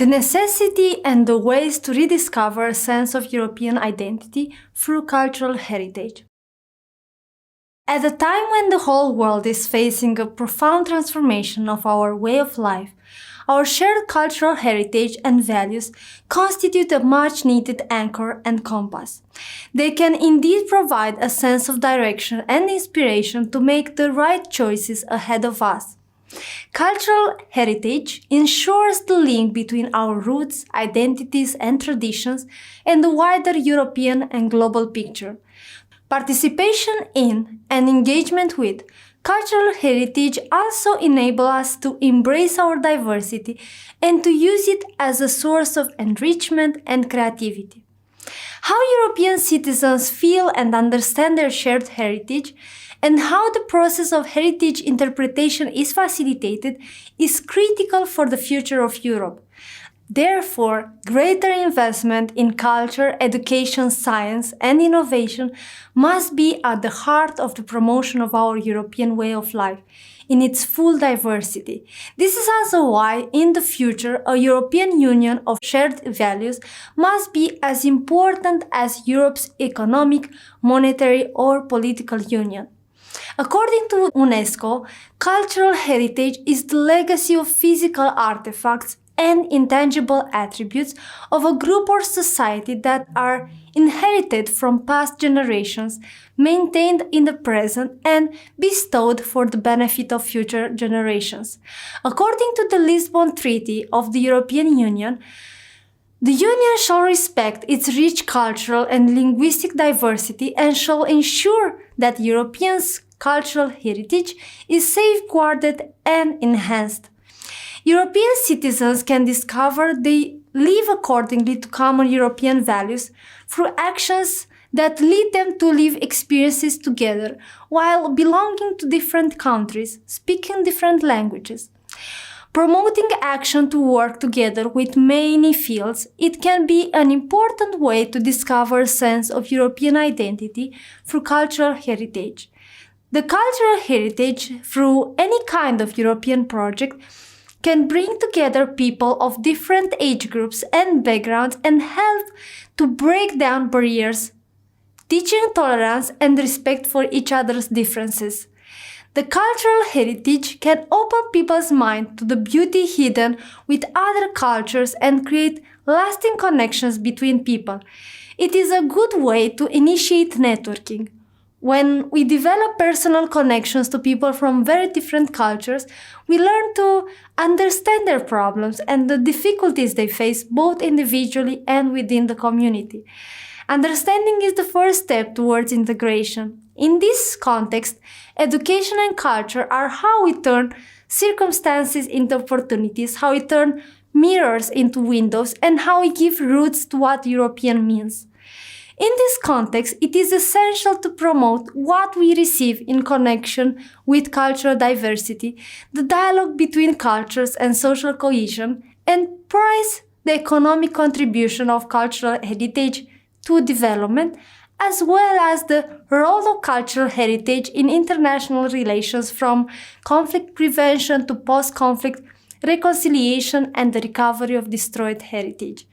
the necessity and the ways to rediscover a sense of European identity through cultural heritage. At a time when the whole world is facing a profound transformation of our way of life, our shared cultural heritage and values constitute a much-needed anchor and compass. They can indeed provide a sense of direction and inspiration to make the right choices ahead of us. Cultural heritage ensures the link between our roots, identities, and traditions and the wider European and global picture. Participation in and engagement with cultural heritage also enable us to embrace our diversity and to use it as a source of enrichment and creativity. How European citizens feel and understand their shared heritage and how the process of heritage interpretation is facilitated is critical for the future of Europe. Therefore, greater investment in culture, education, science, and innovation must be at the heart of the promotion of our European way of life in its full diversity. This is also why, in the future, a European Union of shared values must be as important as Europe's economic, monetary, or political union. According to UNESCO, cultural heritage is the legacy of physical artifacts and intangible attributes of a group or society that are inherited from past generations, maintained in the present, and bestowed for the benefit of future generations. According to the Lisbon Treaty of the European Union, the Union shall respect its rich cultural and linguistic diversity and shall ensure that Europeans' cultural heritage is safeguarded and enhanced. European citizens can discover they live accordingly to common European values through actions that lead them to live experiences together while belonging to different countries, speaking different languages. Promoting action to work together with many fields, it can be an important way to discover a sense of European identity through cultural heritage. The cultural heritage, through any kind of European project, can bring together people of different age groups and backgrounds and help to break down barriers, teaching tolerance and respect for each other's differences. The cultural heritage can open people's mind to the beauty hidden with other cultures and create lasting connections between people. It is a good way to initiate networking. When we develop personal connections to people from very different cultures, we learn to understand their problems and the difficulties they face both individually and within the community. Understanding is the first step towards integration. In this context, education and culture are how we turn circumstances into opportunities, how we turn mirrors into windows, and how we give roots to what European means. In this context, it is essential to promote what we receive in connection with cultural diversity, the dialogue between cultures and social cohesion, and prize the economic contribution of cultural heritage to development, as well as the role of cultural heritage in international relations from conflict prevention to post-conflict reconciliation and the recovery of destroyed heritage.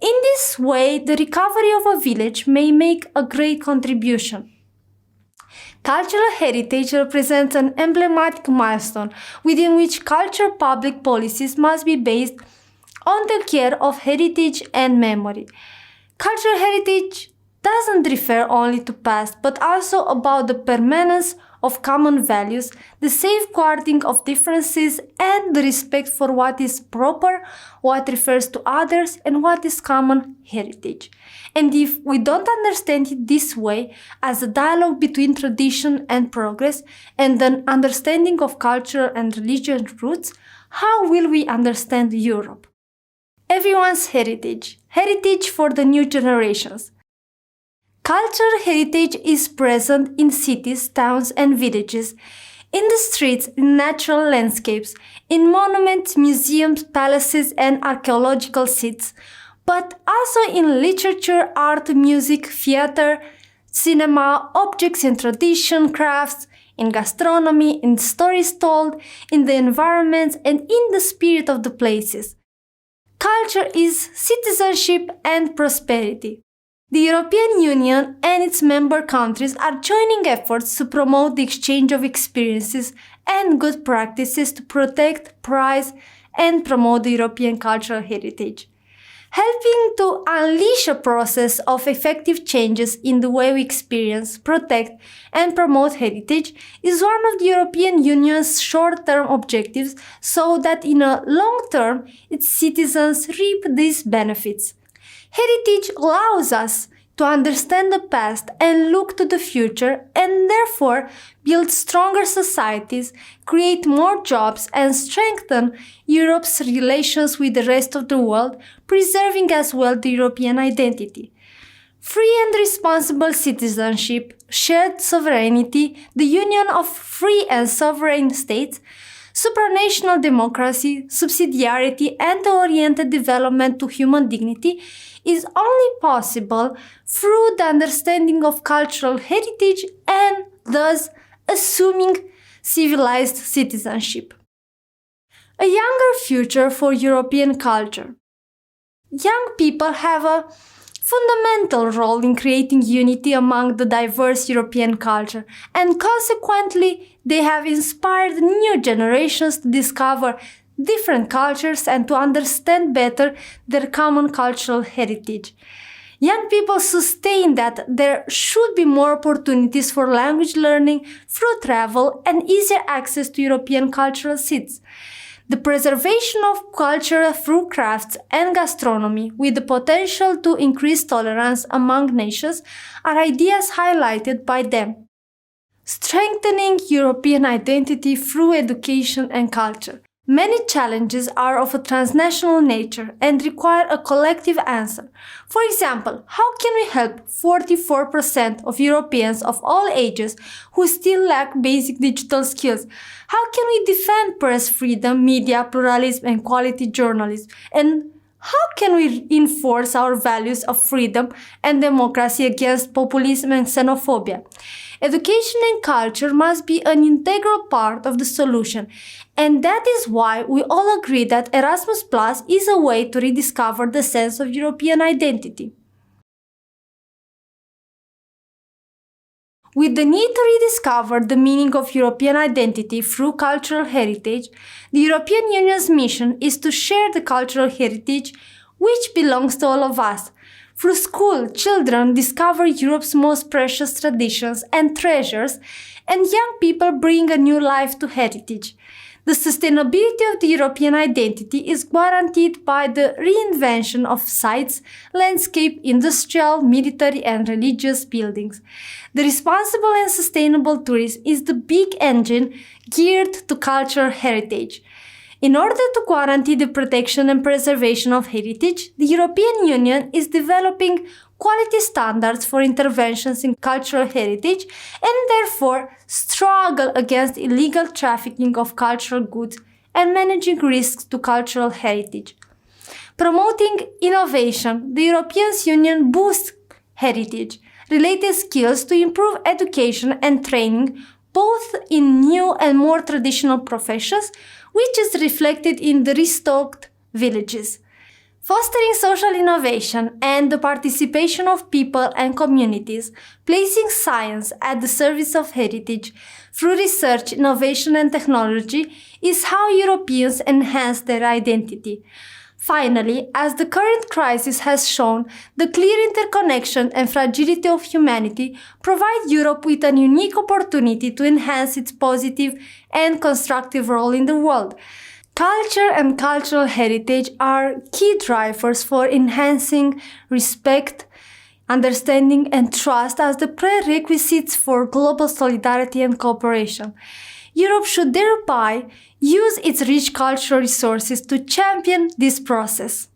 In this way, the recovery of a village may make a great contribution. Cultural heritage represents an emblematic milestone within which cultural public policies must be based on the care of heritage and memory. Cultural heritage doesn't refer only to past, but also about the permanence of common values, the safeguarding of differences, and the respect for what is proper, what refers to others, and what is common heritage. And if we don't understand it this way, as a dialogue between tradition and progress, and an understanding of cultural and religious roots, how will we understand Europe? Everyone's heritage. Heritage for the new generations. Cultural heritage is present in cities, towns, and villages, in the streets, in natural landscapes, in monuments, museums, palaces, and archaeological sites, but also in literature, art, music, theater, cinema, objects in tradition, crafts, in gastronomy, in stories told, in the environments, and in the spirit of the places. culture is citizenship and prosperity. The European Union and its member countries are joining efforts to promote the exchange of experiences and good practices to protect, prize, and promote the European cultural heritage. Helping to unleash a process of effective changes in the way we experience, protect, and promote heritage is one of the European Union's short-term objectives so that in a long term its citizens reap these benefits. Heritage allows us to understand the past and look to the future and therefore build stronger societies, create more jobs and strengthen Europe's relations with the rest of the world, preserving as well the European identity. Free and responsible citizenship, shared sovereignty, the union of free and sovereign states, supranational democracy, subsidiarity and oriented development to human dignity is only possible through the understanding of cultural heritage and thus assuming civilized citizenship. A younger future for European culture. Young people have a fundamental role in creating unity among the diverse European culture, and consequently they have inspired new generations to discover different cultures and to understand better their common cultural heritage. Young people sustain that there should be more opportunities for language learning through travel and easier access to European cultural seats. The preservation of culture through crafts and gastronomy with the potential to increase tolerance among nations are ideas highlighted by them. Strengthening European identity through education and culture. Many challenges are of a transnational nature and require a collective answer. For example, how can we help 44% of Europeans of all ages who still lack basic digital skills? How can we defend press freedom, media pluralism and quality journalism? And how can we enforce our values of freedom and democracy against populism and xenophobia? Education and culture must be an integral part of the solution, and that is why we all agree that Erasmus Plus is a way to rediscover the sense of European identity. With the need to rediscover the meaning of European identity through cultural heritage, the European Union's mission is to share the cultural heritage which belongs to all of us. Through school, children discover Europe's most precious traditions and treasures, and young people bring a new life to heritage. The sustainability of the European identity is guaranteed by the reinvention of sites, landscape, industrial, military and religious buildings. The responsible and sustainable tourism is the big engine geared to cultural heritage. In order to guarantee the protection and preservation of heritage, the European Union is developing quality standards for interventions in cultural heritage and therefore struggle against illegal trafficking of cultural goods and managing risks to cultural heritage. Promoting innovation, the European Union boosts heritage-related skills to improve education and training both in new and more traditional professions, which is reflected in the restocked villages. Fostering social innovation and the participation of people and communities, placing science at the service of heritage through research, innovation and technology is how Europeans enhance their identity. Finally, as the current crisis has shown, the clear interconnection and fragility of humanity provide Europe with a unique opportunity to enhance its positive and constructive role in the world. Culture and cultural heritage are key drivers for enhancing respect, understanding and trust as the prerequisites for global solidarity and cooperation. Europe should thereby use its rich cultural resources to champion this process.